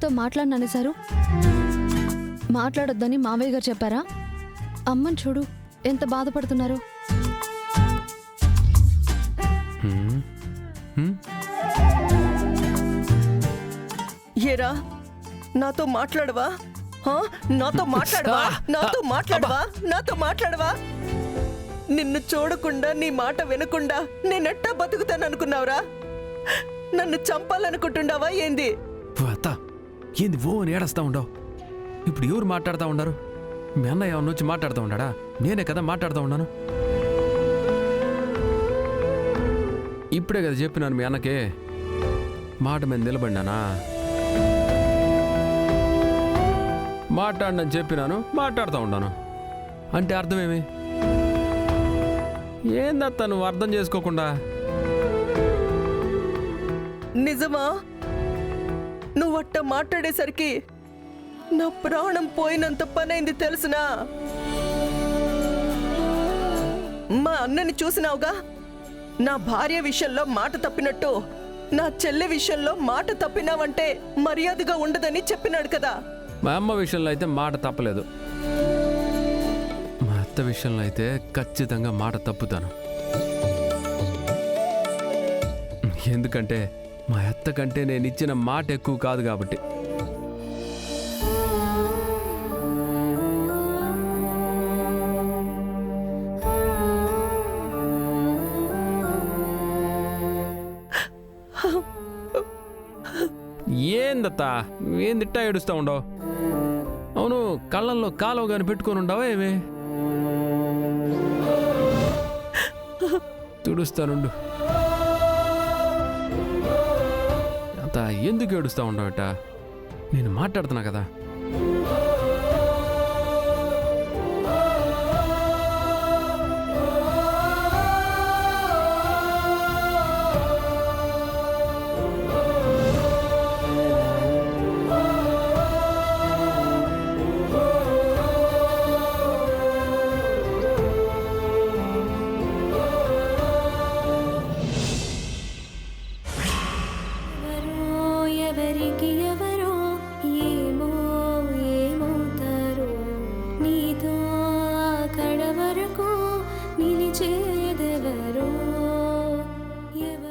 అమ్మతో మాట్లాడననేశారు? మాట్లాడొద్దని మావయ్య గారు చెప్పారా? అమ్మని చూడు ఎంత బాధపడుతున్నారు. ఏరా, నాతో మాట్లాడవా? నాతో మాట్లాడవా? నాతో మాట్లాడవా? నాతో మాట్లాడవా? నిన్ను చూడకుండా నీ మాట వినకుండా నేనెట్టా బతుకుతాననుకున్నావురా? నన్ను చంపాలనుకుంటున్నావా ఏంది? అత్త ఏంది ఓ అని ఏడస్తా ఉండవు. ఇప్పుడు ఎవరు మాట్లాడుతూ ఉన్నారు? మీ అన్నయ్య ఏమన్నా వచ్చి మాట్లాడుతూ ఉన్నాడా? నేనే కదా మాట్లాడుతూ ఉన్నాను. ఇప్పుడే కదా చెప్పినాను మీ అన్నకే, మాట మీద నిలబడినానా? మాట్లాడనని చెప్పినాను, మాట్లాడుతూ ఉన్నాను. అంటే అర్థమేమి? ఏందత్తా నువ్వు అర్థం చేసుకోకుండా? నిజమా? నువ్వట్ట మాట్లాడేసరికి నా ప్రాణం పోయినంత పనైంది తెలుసునా? మా అన్నని చూసినావుగా, నా భార్య విషయంలో మాట తప్పినట్టు నా చెల్లె విషయంలో మాట తప్పినావంటే మర్యాదగా ఉండదని చెప్పినాడు కదా. మా అమ్మ విషయంలో అయితే మాట తప్పలేదు, మా అత్త విషయంలో అయితే ఖచ్చితంగా మాట తప్పుతాను. ఎందుకంటే మా అత్త కంటే నేను ఇచ్చిన మాట ఎక్కువ కాదు కాబట్టి. ఏందత్తా ఏందిట్టా ఏడుస్తా ఉండవు? అవును, కళ్ళల్లో కాలువ కానీ పెట్టుకొని ఉండవా ఏమి? తుడుస్తానుండు. అంత ఎందుకు ఏడుస్తా ఉండవట? నేను మాట్లాడుతున్నా కదా.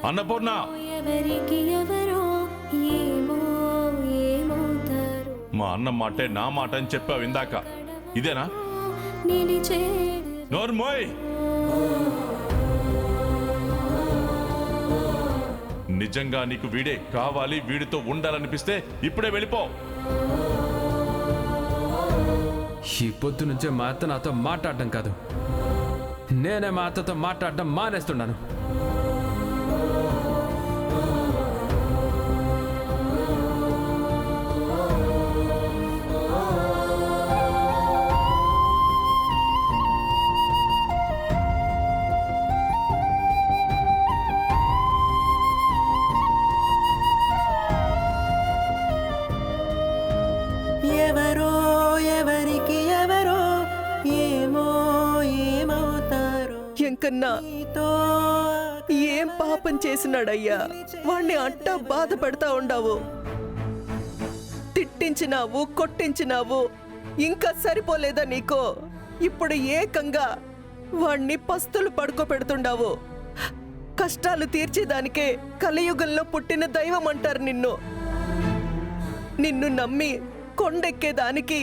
అన్నపూర్ణ, మా అన్న మాటే నా మాట అని చెప్పావు ఇందాక, ఇదేనా? నోర్మోయ్, నిజంగా నీకు వీడే కావాలి, వీడితో ఉండాలనిపిస్తే ఇప్పుడే వెళ్ళిపో. ఈ పొద్దు నుంచే మా అత్త నాతో మాట్లాడటం కాదు, నేనే మా అత్తతో మాట్లాడటం మానేస్తున్నాను. ఎవరో ఎవరికి ఎవరో ఏమో ఏమవుతారో. ఎంకన్నా ఏం పాపం చేసినాడయ్యా? వాణ్ణి అట్టా బాధ పెడతా ఉండావు, తిట్టించినావు, కొట్టించినావు, ఇంకా సరిపోలేదా నీకు? ఇప్పుడు ఏకంగా వాణ్ణి పస్తులు పడుకోబెడుతుండావు. కష్టాలు తీర్చేదానికే కలియుగంలో పుట్టిన దైవం అంటారు నిన్ను. నిన్ను నమ్మి కొండెక్కేదానికి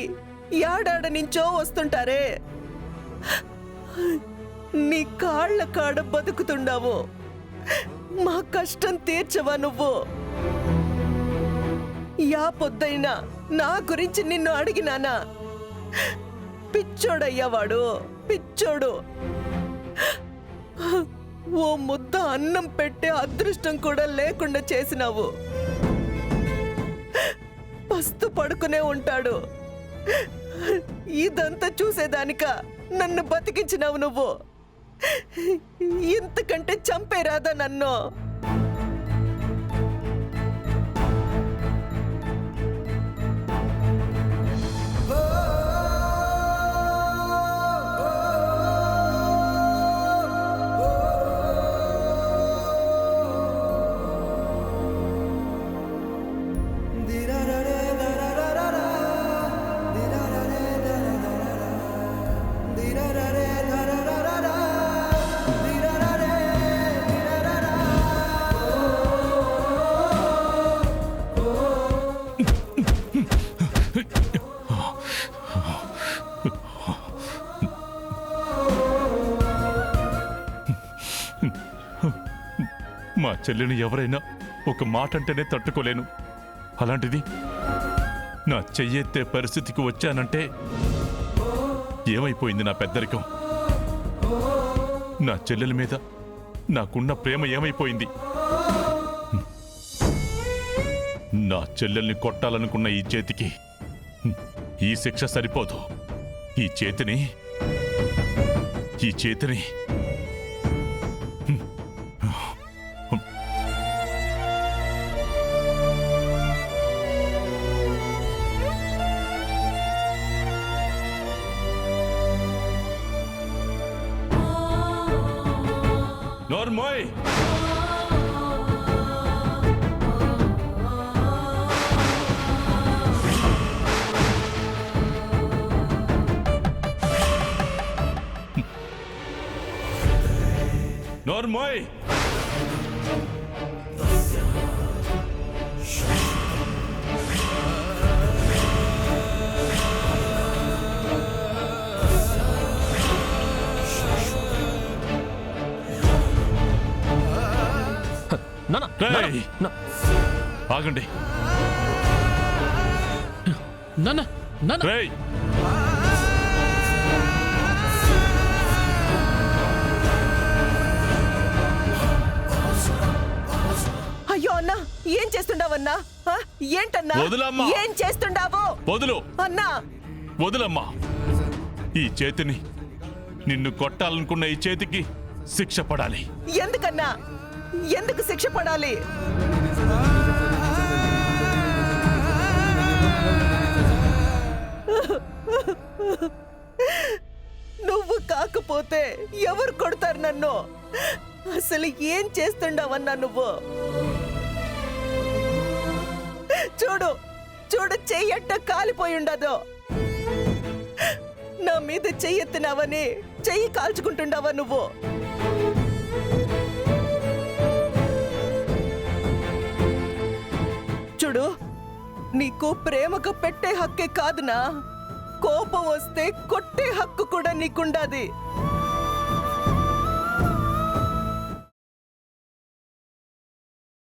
యాడాడ నుంచో వస్తుంటారే, నీ కాళ్ళ కాడ బతుకుతుండావు. మా కష్టం తీర్చవా నువ్వు? యా పొద్దైనా నా గురించి నిన్ను అడిగినానా? పిచ్చోడయ్యా వాడు, పిచ్చోడు. ఓ ముద్ద అన్నం పెట్టే అదృష్టం కూడా లేకుండా చేసినావు. పస్తు పడుకునే ఉంటాడు. ఇదంతా చూసేదానిక నన్ను బతికించినావు నువ్వు? ఇంతకంటే చంపేరాదా నన్ను? మా చెల్లిని ఎవరైనా ఒక మాట అంటేనే తట్టుకోలేను. అలాంటిది నా చెయ్యెత్తే పరిస్థితికి వచ్చానంటే ఏమైపోయింది నా పెద్దరికం? నా చెల్లెల మీద నాకున్న ప్రేమ ఏమైపోయింది? నా చెల్లెల్ని కొట్టాలనుకున్న ఈ చేతికి ఈ శిక్ష సరిపోదు. ఈ చేతిని నోర్మోయ్! నోర్మోయ్! నాన్న, రేయ్! నాన్న, ఆగండి. నాన్న, నాన్న. రేయ్! అయ్యో అన్నా, ఏం చేస్తుండావన్నా? ఏంటన్నా? వదులమ్మా. ఏం చేస్తుండావు? వదులు! అన్నా, వదులమ్మా! ఈ చేతిని, నిన్ను కొట్టాలనుకున్న ఈ చేతికి శిక్ష పడాలి. ఎందుకన్నా? ఎందుకు శిక్ష పడాలి? నువ్వు కాకపోతే ఎవరు కొడతారు నన్ను? అసలు ఏం చేస్తుండవన్నా నువ్వు? చూడు చూడు, చెయ్యట్ట కాలిపోయి ఉండదు. నా మీద చెయ్యెత్తినావని చెయ్యి కాల్చుకుంటుండవా నువ్వు? చూడు, నీకు ప్రేమకు పెట్టే హక్కే కాదునా, కోపం వస్తే కొట్టే హక్కు కూడా నీకుండాది.